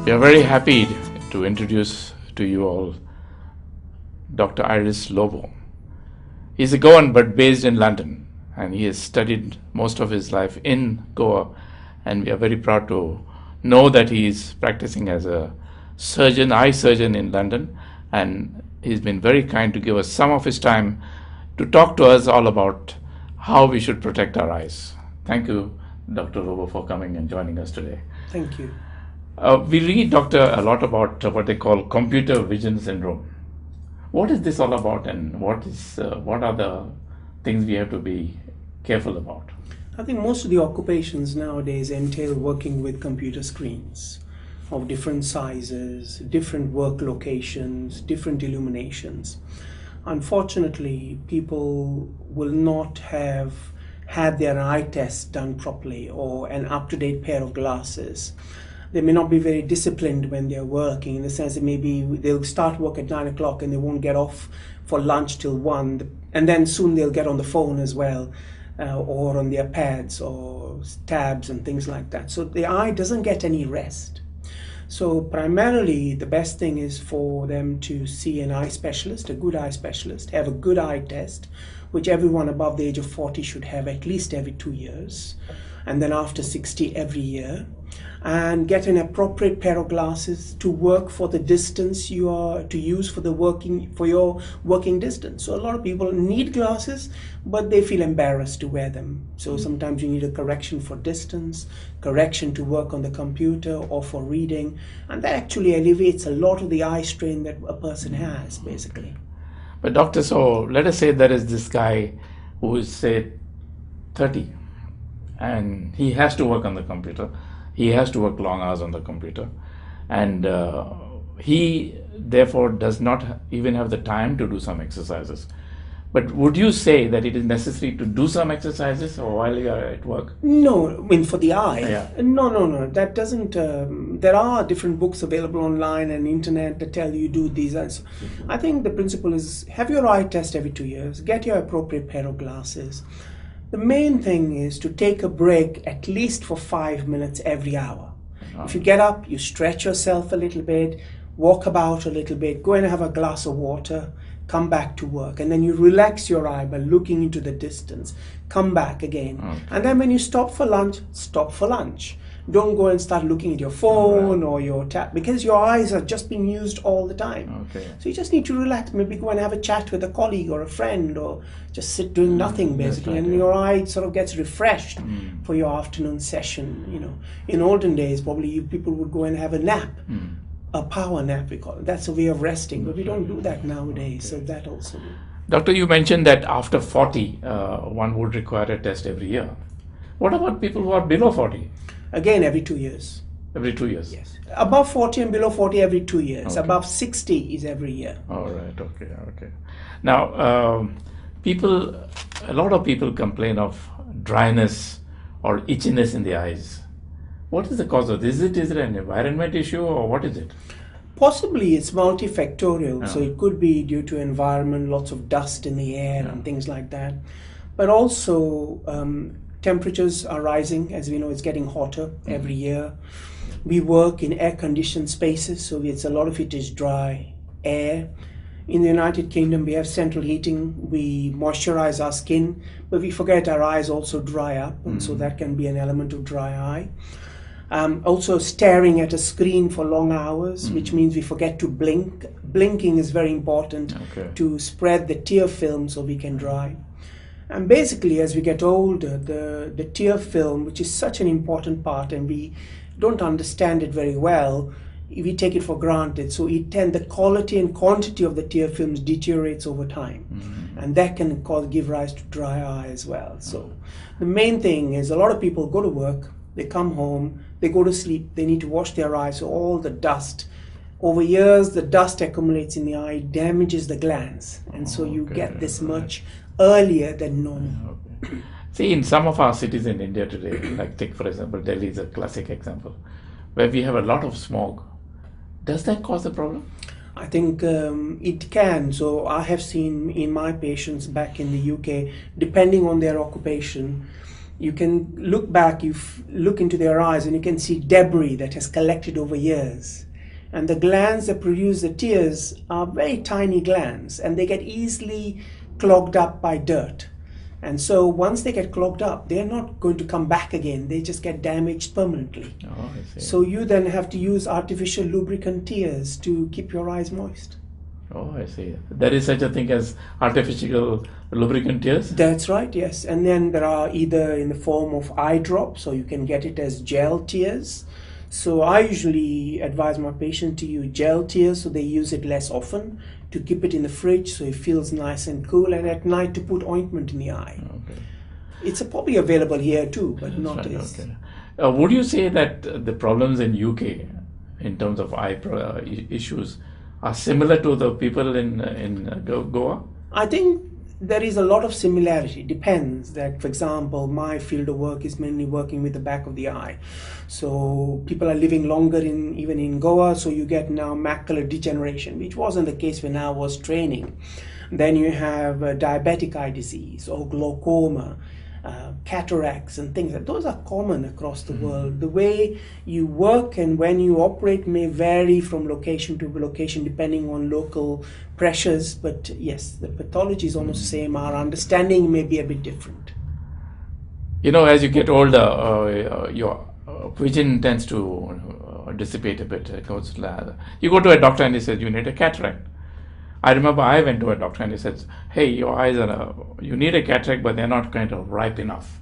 We are very happy to introduce to you all Dr. Lobo. He's a Goan but based in London, and he has studied most of his life in Goa, and we are very proud to know that he is practicing as a surgeon, eye surgeon in London, and he's been very kind to give us some of his time to talk to us all about how we should protect our eyes. Thank you, Dr. Lobo, for coming and joining us today. Thank you. We read, Doctor, a lot about what they call computer vision syndrome. What is this all about, and what are the things we have to be careful about? I think most of the occupations nowadays entail working with computer screens of different sizes, different work locations, different illuminations. Unfortunately, people will not have had their eye test done properly or an up-to-date pair of glasses. They may not be very disciplined when they're working, in the sense that maybe they'll start work at 9 o'clock and they won't get off for lunch till 1, and then soon they'll get on the phone as well, or on their pads or tabs and things like that. So the eye doesn't get any rest. So primarily the best thing is for them to see an eye specialist, a good eye specialist, have a good eye test, which everyone above the age of 40 should have at least every 2 years, and then after 60 every year, and get an appropriate pair of glasses to work for the distance you are to use for your working distance. So a lot of people need glasses, but they feel embarrassed to wear them. So sometimes you need a correction for distance, correction to work on the computer or for reading, and that actually alleviates a lot of the eye strain that a person has, basically. But doctor, so let us say there is this guy who is, say, 30, and he has to work on the computer. He has to work long hours on the computer, and he therefore does not even have the time to do some exercises. But would you say that it is necessary to do some exercises while you are at work? No, I mean for the eye. Yeah. No. That doesn't. There are different books available online and internet that tell you do these. I think the principle is have your eye test every 2 years. Get your appropriate pair of glasses. The main thing is to take a break at least for 5 minutes every hour. If you get up, you stretch yourself a little bit, walk about a little bit, go and have a glass of water, come back to work, and then you relax your eye by looking into the distance, come back again. Okay. And then when you stop for lunch, stop for lunch. Don't go and start looking at your phone or your tab, because your eyes are just being used all the time. Okay. So you just need to relax, maybe go and have a chat with a colleague or a friend, or just sit doing nothing basically, and your eye sort of gets refreshed for your afternoon session. You know, in olden days, probably people would go and have a nap, a power nap we call it. That's a way of resting, but we don't do that nowadays. So that also. Doctor, you mentioned that after 40, one would require a test every year. What about people who are below 40? Again, every 2 years. Every 2 years? Yes. Above 40 and below 40, every 2 years. Okay. Above 60 is every year. All right, okay. Now, a lot of people complain of dryness or itchiness in the eyes. What is the cause of this? Is it an environment issue, or what is it? Possibly it's multifactorial. So it could be due to environment, lots of dust in the air and things like that. But also, temperatures are rising. As we know, it's getting hotter every year. We work in air-conditioned spaces, so a lot of it is dry air. In the United Kingdom, we have central heating. We moisturize our skin, but we forget our eyes also dry up, and so that can be an element of dry eye. Also staring at a screen for long hours, which means we forget to blink. Blinking is very important to spread the tear film so we can dry. And basically, as we get older, the tear film, which is such an important part, and we don't understand it very well, we take it for granted. So the quality and quantity of the tear films deteriorates over time. And that can give rise to dry eye as well. So the main thing is a lot of people go to work, they come home, they go to sleep, they need to wash their eyes, so all the dust. Over years, the dust accumulates in the eye, damages the glands, and so you get this much earlier than normal. See, in some of our cities in India today, like take for example, Delhi is a classic example, where we have a lot of smog. Does that cause a problem? I think it can. So I have seen in my patients back in the UK, depending on their occupation, You can look back, look into their eyes, and you can see debris that has collected over years. And the glands that produce the tears are very tiny glands, and they get easily clogged up by dirt. And so once they get clogged up, they're not going to come back again. They just get damaged permanently. Oh, I see. So you then have to use artificial lubricant tears to keep your eyes moist. Oh, I see. There is such a thing as artificial lubricant tears? That's right, yes. And then there are either in the form of eye drops, or you can get it as gel tears. So I usually advise my patient to use gel tears, so they use it less often, to keep it in the fridge so it feels nice and cool, and at night to put ointment in the eye. Okay. It's probably available here too, but That's not right, as... okay. Would you say that the problems in UK in terms of eye issues are similar to the people in Goa? I think there is a lot of similarity. Depends that, for example, my field of work is mainly working with the back of the eye. So people are living longer even in Goa, so you get now macular degeneration, which wasn't the case when I was training. Then you have diabetic eye disease or glaucoma, cataracts and things. Those are common across the world. The way you work and when you operate may vary from location to location depending on local pressures, but yes, the pathology is almost the same. Our understanding may be a bit different. You know, as you get older, your vision tends to dissipate a bit. You go to a doctor and he says you need a cataract. I remember I went to a doctor and he said, hey, your eyes you need a cataract, but they're not kind of ripe enough.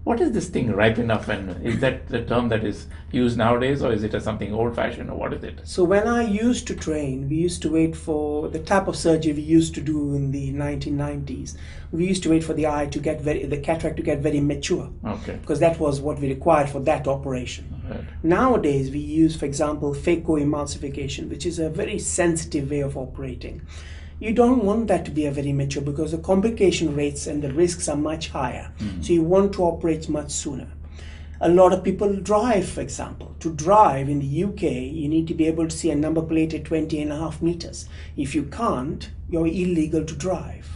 What is this thing, ripe enough? And is that the term that is used nowadays, or is it something old-fashioned, or what is it? So when I used to train, we used to wait for the type of surgery we used to do in the 1990s. We used to wait for the eye to get the cataract to get very mature. Okay. Because that was what we required for that operation. Right. Nowadays, we use, for example, phacoemulsification, which is a very sensitive way of operating. You don't want that to be a very mature because the complication rates and the risks are much higher. So you want to operate much sooner. A lot of people drive, for example. To drive in the UK, you need to be able to see a number plate at 20.5 meters. If you can't, you're illegal to drive.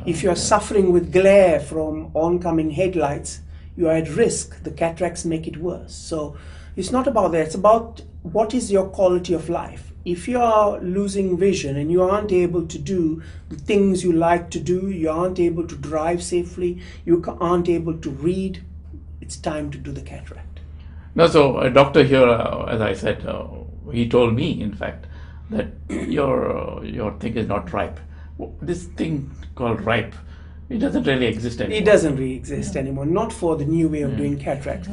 If you're suffering with glare from oncoming headlights, you are at risk. The cataracts make it worse. So it's not about that. It's about what is your quality of life. If you are losing vision and you aren't able to do the things you like to do, you aren't able to drive safely, you aren't able to read, it's time to do the cataract. No, so a doctor here, as I said, he told me, in fact, that your thing is not ripe. This thing called ripe, it doesn't really exist anymore. It doesn't really exist anymore, not for the new way of doing cataract,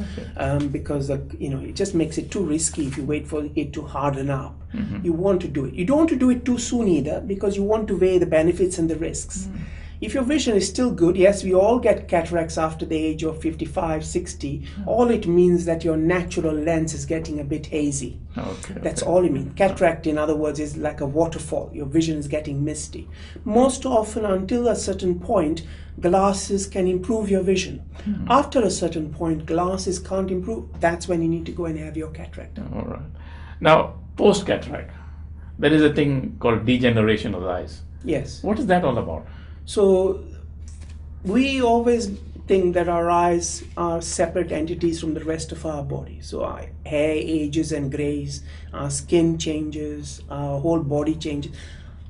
because it just makes it too risky if you wait for it to harden up. You want to do it. You don't want to do it too soon either, because you want to weigh the benefits and the risks. If your vision is still good, yes, we all get cataracts after the age of 55, 60. All it means that your natural lens is getting a bit hazy. That's all it means. Cataract, in other words, is like a waterfall. Your vision is getting misty. Most often, until a certain point, glasses can improve your vision. After a certain point, glasses can't improve. That's when you need to go and have your cataract done. All right. Now, post-cataract, there is a thing called degeneration of the eyes. Yes. What is that all about? So we always think that our eyes are separate entities from the rest of our body. So our hair ages and grays, our skin changes, our whole body changes.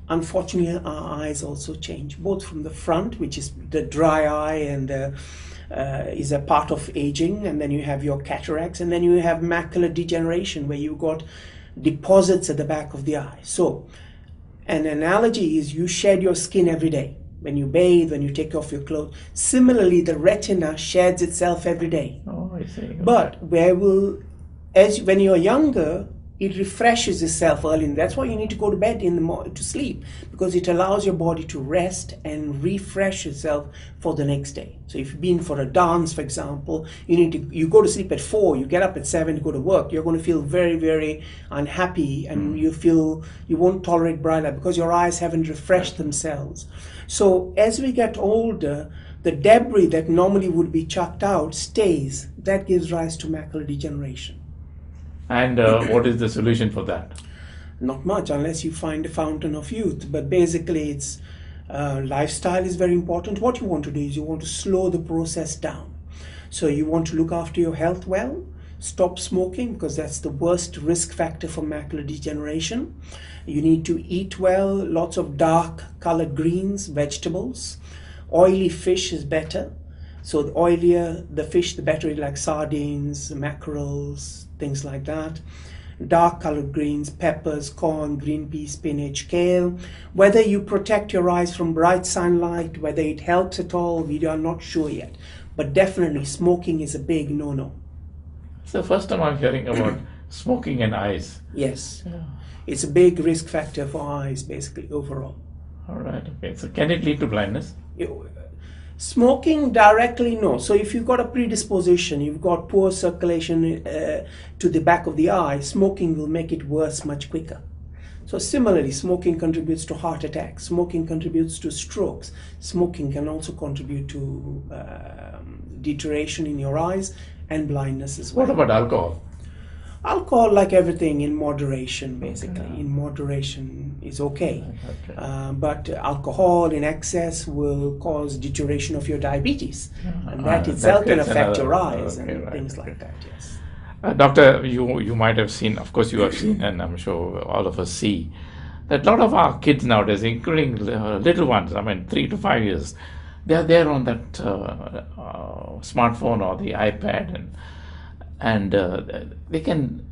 Unfortunately, our eyes also change, both from the front, which is the dry eye and is a part of aging, and then you have your cataracts, and then you have macular degeneration, where you've got deposits at the back of the eye. So an analogy is you shed your skin every day. When you bathe, when you take off your clothes. Similarly, the retina sheds itself every day. Oh, I see. But when you're younger, it refreshes itself early. And that's why you need to go to bed to sleep, because it allows your body to rest and refresh itself for the next day. So if you've been for a dance, for example, you go to sleep at 4, you get up at 7 to go to work, you're going to feel very, very unhappy, and you won't tolerate bright light because your eyes haven't refreshed themselves. So as we get older, the debris that normally would be chucked out stays. That gives rise to macular degeneration. And what is the solution for that? Not much, unless you find a fountain of youth. But basically, it's lifestyle is very important. What you want to do is you want to slow the process down. So you want to look after your health well, stop smoking because that's the worst risk factor for macular degeneration. You need to eat well, lots of dark colored greens, vegetables. Oily fish is better. So the oilier the fish, the better, like sardines, mackerels, things like that. Dark colored greens, peppers, corn, green peas, spinach, kale. Whether you protect your eyes from bright sunlight, whether it helps at all, we are not sure yet. But definitely smoking is a big no-no. It's the first time I'm hearing about smoking and eyes. Yes. Yeah. It's a big risk factor for eyes, basically, overall. All right, okay. So can it lead to blindness? Smoking directly, no. So if you've got a predisposition, you've got poor circulation to the back of the eye, smoking will make it worse much quicker. So similarly, smoking contributes to heart attacks, smoking contributes to strokes, smoking can also contribute to deterioration in your eyes and blindness as well. What about alcohol? Alcohol, like everything, in moderation, basically. Okay. In moderation is okay. Okay. But alcohol in excess will cause deterioration of your diabetes. And that that itself can creates affect another- your eyes okay, and right, things okay. like that, yes. Doctor, you might have seen, of course you have seen, and I'm sure all of us see, that a lot of our kids nowadays, including little ones, 3 to 5 years, they are there on that smartphone or the iPad, and they can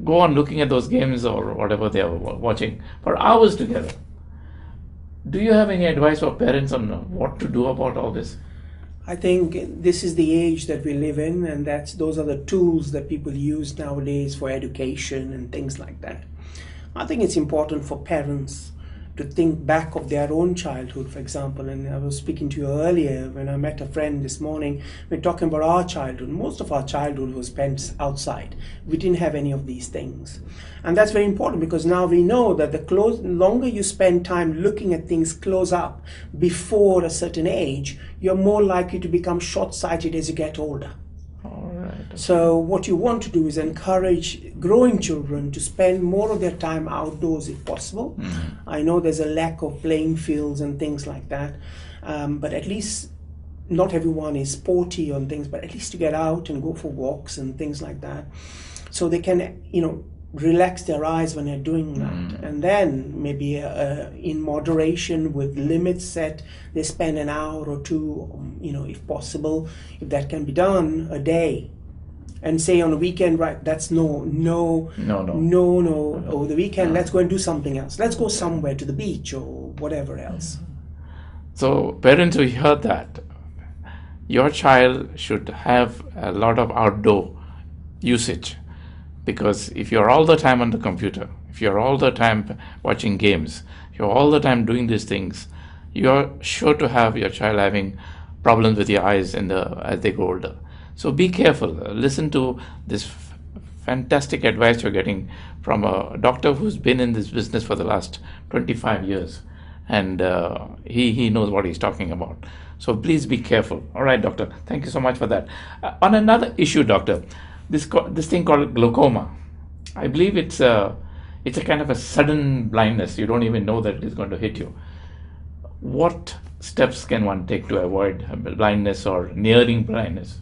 go on looking at those games or whatever they are watching for hours together. Do you have any advice for parents on what to do about all this? I think this is the age that we live in, and those are the tools that people use nowadays for education and things like that. I think it's important for parents to think back of their own childhood, for example. And I was speaking to you earlier when I met a friend this morning. We're talking about our childhood. Most of our childhood was spent outside. We didn't have any of these things. And that's very important because now we know that the longer you spend time looking at things close up before a certain age, you're more likely to become short-sighted as you get older. All right. So what you want to do is encourage growing children to spend more of their time outdoors if possible. Mm-hmm. I know there's a lack of playing fields and things like that, but at least not everyone is sporty on things, but at least to get out and go for walks and things like that, so they can, relax their eyes when they're doing that. And then maybe in moderation with limits set, they spend an hour or two, if possible, if that can be done, a day. And say on a weekend, right, that's no. Over the weekend, let's go and do something else. Let's go somewhere to the beach or whatever else. So parents who hear that, your child should have a lot of outdoor usage. Because if you're all the time on the computer, if you're all the time watching games, if you're all the time doing these things, you're sure to have your child having problems with your eyes as they go older. So be careful. Listen to this fantastic advice you're getting from a doctor who's been in this business for the last 25 years. And he knows what he's talking about. So please be careful. All right, doctor. Thank you so much for that. On another issue, doctor, this thing called glaucoma, I believe it's a kind of a sudden blindness. You don't even know that it is going to hit you. What steps can one take to avoid blindness or nearing blindness?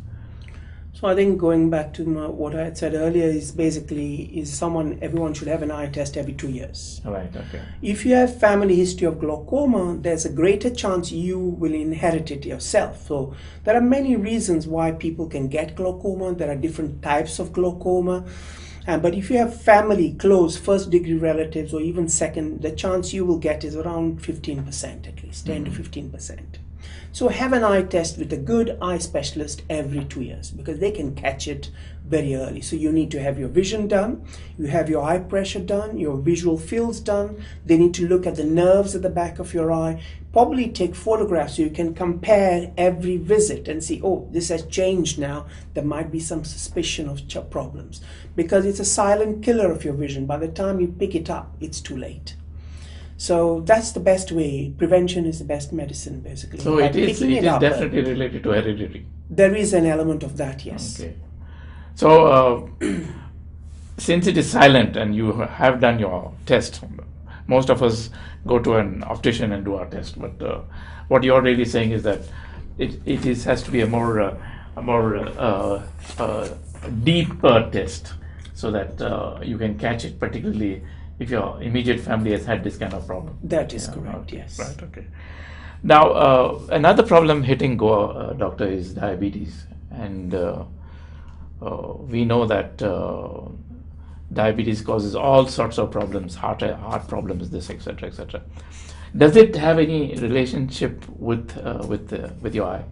So I think going back to what I had said earlier is everyone should have an eye test every 2 years. Right, okay. If you have family history of glaucoma, there's a greater chance you will inherit it yourself. So there are many reasons why people can get glaucoma. There are different types of glaucoma. But if you have family, close, first degree relatives, or even second, the chance you will get is around 15% at least, 10 to 15%. So have an eye test with a good eye specialist every 2 years because they can catch it very early. So you need to have your vision done, you have your eye pressure done, your visual fields done. They need to look at the nerves at the back of your eye, probably take photographs so you can compare every visit and see, oh, this has changed now. There might be some suspicion of problems because it's a silent killer of your vision. By the time you pick it up, it's too late. So that's the best way. Prevention is the best medicine, basically. So it is definitely related to heredity. There is an element of that, yes. Okay. So since it is silent and you have done your test, most of us go to an optician and do our test. But what you're really saying is that it has to be a more a more deeper test, so that you can catch it, particularly if your immediate family has had this kind of problem. That is correct, okay, yes. Right, okay. Now, another problem hitting Goa, doctor, is diabetes. And we know that diabetes causes all sorts of problems, heart problems, this, etc., etc. Does it have any relationship with your eye?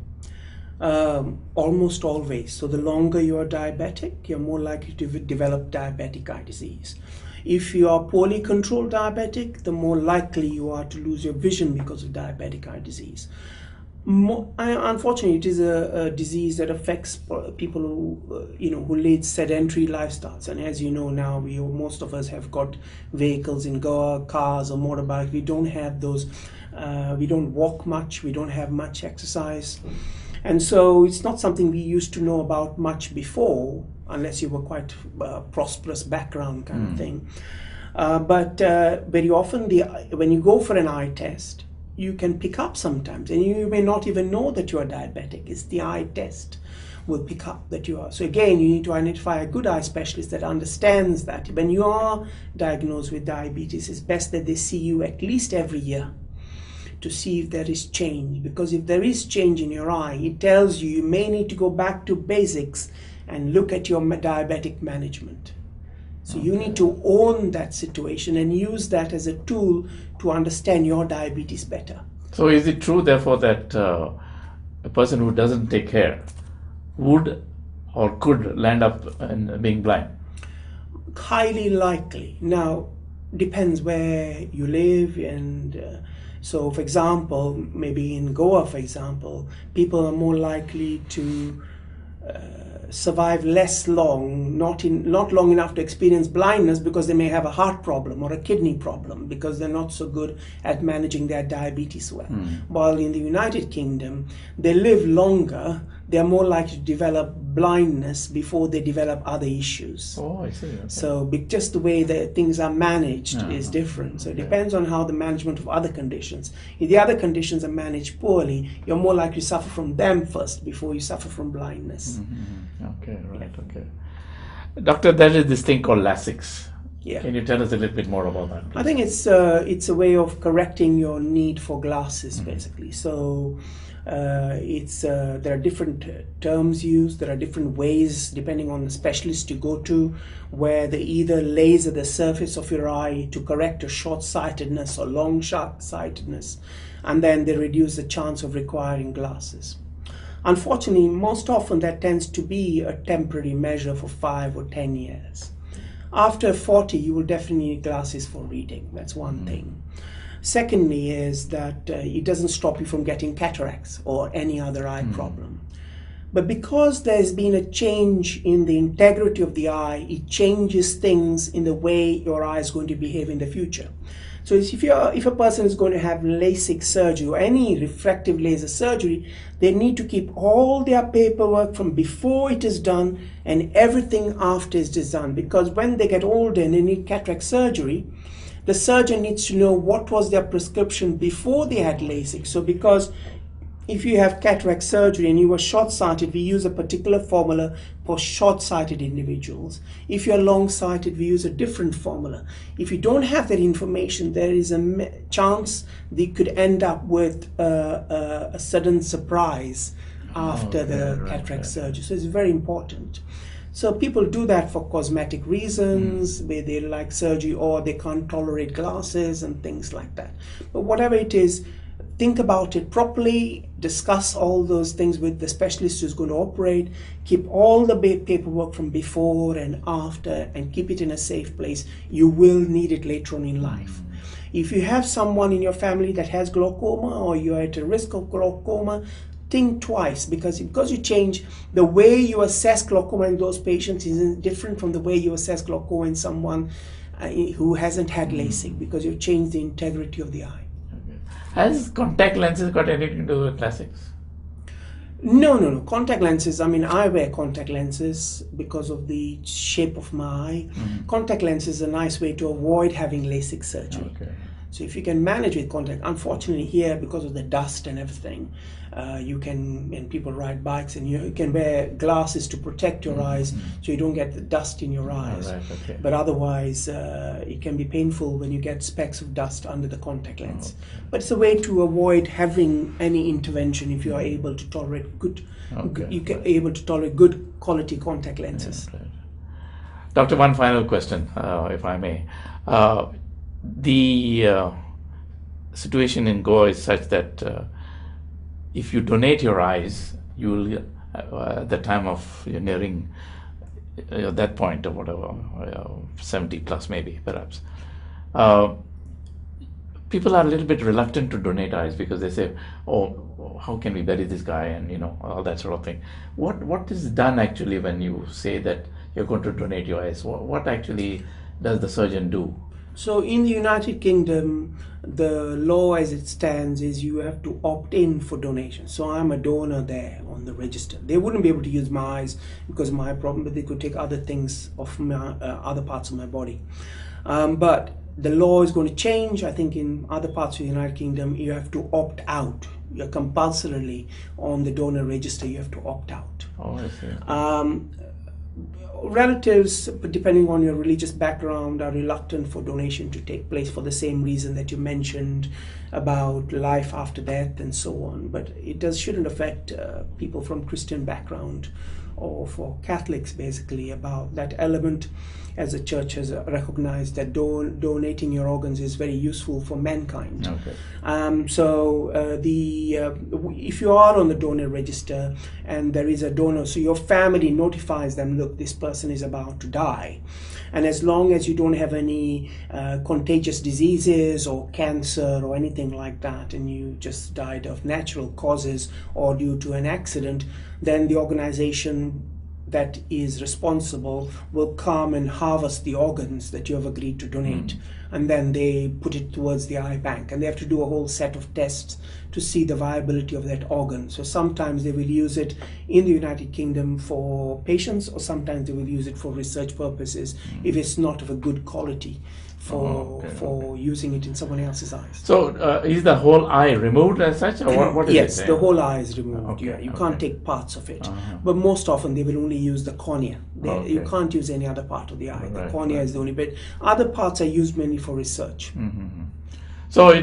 Almost always. So the longer you are diabetic, you're more likely to develop diabetic eye disease. If you are poorly controlled diabetic, the more likely you are to lose your vision because of diabetic eye disease. Unfortunately, it is a disease that affects people who lead sedentary lifestyles. And as you know now, most of us have got vehicles in Goa, cars or motorbikes. We don't have those. We don't walk much. We don't have much exercise. And so it's not something we used to know about much before, unless you were quite prosperous background kind of thing. But very often, when you go for an eye test, you can pick up sometimes, and you may not even know that you are diabetic. It's the eye test will pick up that you are. So again, you need to identify a good eye specialist that understands that when you are diagnosed with diabetes, it's best that they see you at least every year to see if there is change. Because if there is change in your eye, it tells you may need to go back to basics and look at your diabetic management. So you need to own that situation and use that as a tool to understand your diabetes better. So is it true, therefore, that a person who doesn't take care would or could land up in being blind? Highly likely. Now, depends where you live, and so, for example, maybe in Goa, for example, people are more likely to survive less long, not long enough to experience blindness, because they may have a heart problem or a kidney problem, because they're not so good at managing their diabetes well. While in the United Kingdom, they live longer, they're more likely to develop blindness before they develop other issues. Oh, I see. Okay. So just the way that things are managed is different. So it depends on how the management of other conditions. If the other conditions are managed poorly, you're more likely to suffer from them first before you suffer from blindness. Okay, right, okay. Doctor, there is this thing called LASIK. Yeah. Can you tell us a little bit more about that, please? I think it's a way of correcting your need for glasses, basically. So there are different terms used. There are different ways, depending on the specialist you go to, where they either laser the surface of your eye to correct a short-sightedness or long-sightedness, and then they reduce the chance of requiring glasses. Unfortunately, most often that tends to be a temporary measure for 5 or 10 years. After 40, you will definitely need glasses for reading. That's one thing. Secondly is that it doesn't stop you from getting cataracts or any other eye problem. But because there's been a change in the integrity of the eye, it changes things in the way your eye is going to behave in the future. So if a person is going to have LASIK surgery or any refractive laser surgery, they need to keep all their paperwork from before it is done and everything after it is done. Because when they get older and they need cataract surgery, the surgeon needs to know what was their prescription before they had LASIK. So because if you have cataract surgery and you were short-sighted, we use a particular formula for short-sighted individuals. If you're long-sighted, we use a different formula. If you don't have that information, there is a chance they could end up with a sudden surprise after the cataract surgery. So it's very important. So people do that for cosmetic reasons, where they like surgery or they can't tolerate glasses and things like that. But whatever it is, think about it properly, discuss all those things with the specialist who's going to operate, keep all the paperwork from before and after, and keep it in a safe place. You will need it later on in life. If you have someone in your family that has glaucoma or you're at a risk of glaucoma, think twice, because you change the way you assess glaucoma in those patients is different from the way you assess glaucoma in someone who hasn't had LASIK, because you've changed the integrity of the eye. Has contact lenses got anything to do with LASIK? No. Contact lenses, I wear contact lenses because of the shape of my eye. Contact lenses is a nice way to avoid having LASIK surgery. So if you can manage with contact, unfortunately here, because of the dust and everything, you can, and people ride bikes, and you can wear glasses to protect your eyes so you don't get the dust in your eyes. Right, okay. But otherwise, it can be painful when you get specks of dust under the contact lens. Okay. But it's a way to avoid having any intervention if you are able to tolerate good, able to tolerate good quality contact lenses. Yeah, right. Doctor, one final question, if I may. The situation in Goa is such that if you donate your eyes, you will, at the time of you're nearing that point or whatever, 70 plus maybe, perhaps, people are a little bit reluctant to donate eyes because they say, oh, how can we bury this guy, and all that sort of thing. What is done actually when you say that you're going to donate your eyes? What actually does the surgeon do? So in the United Kingdom, the law as it stands is you have to opt in for donation. So I'm a donor there on the register. They wouldn't be able to use my eyes because of my problem, but they could take other things of my other parts of my body. But the law is going to change. I think in other parts of the United Kingdom, you have to opt out. You're compulsorily on the donor register. You have to opt out. Oh, I see. Relatives, depending on your religious background, are reluctant for donation to take place for the same reason that you mentioned about life after death and so on. But it shouldn't affect people from Christian background or for Catholics, basically, about that element, as the church has recognized that donating your organs is very useful for mankind. Okay. If you are on the donor register and there is a donor, so your family notifies them, look, this person is about to die. And as long as you don't have any contagious diseases or cancer or anything like that, and you just died of natural causes or due to an accident, then the organization that is responsible will come and harvest the organs that you have agreed to donate. And then they put it towards the eye bank, and they have to do a whole set of tests to see the viability of that organ. So sometimes they will use it in the United Kingdom for patients, or sometimes they will use it for research purposes if it's not of a good quality for using it in someone else's eyes. So is the whole eye removed as such, or what is it? Yes, the whole eye is removed. You can't take parts of it. But most often they will only use the cornea. You can't use any other part of the eye. The cornea is the only bit. Other parts are used mainly for research. So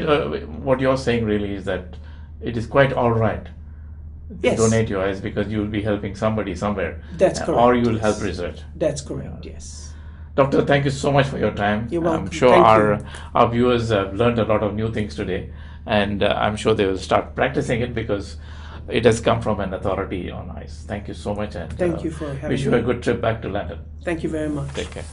what you're saying really is that it is quite all right to donate your eyes because you will be helping somebody somewhere. That's correct. Or you will help research. That's correct, yes. Doctor, thank you so much for your time. You're welcome. I'm sure our viewers have learned a lot of new things today, and I'm sure they will start practicing it because it has come from an authority on eyes. Thank you so much, and thank you for having wish you a good trip back to London. Thank you very much. Take care.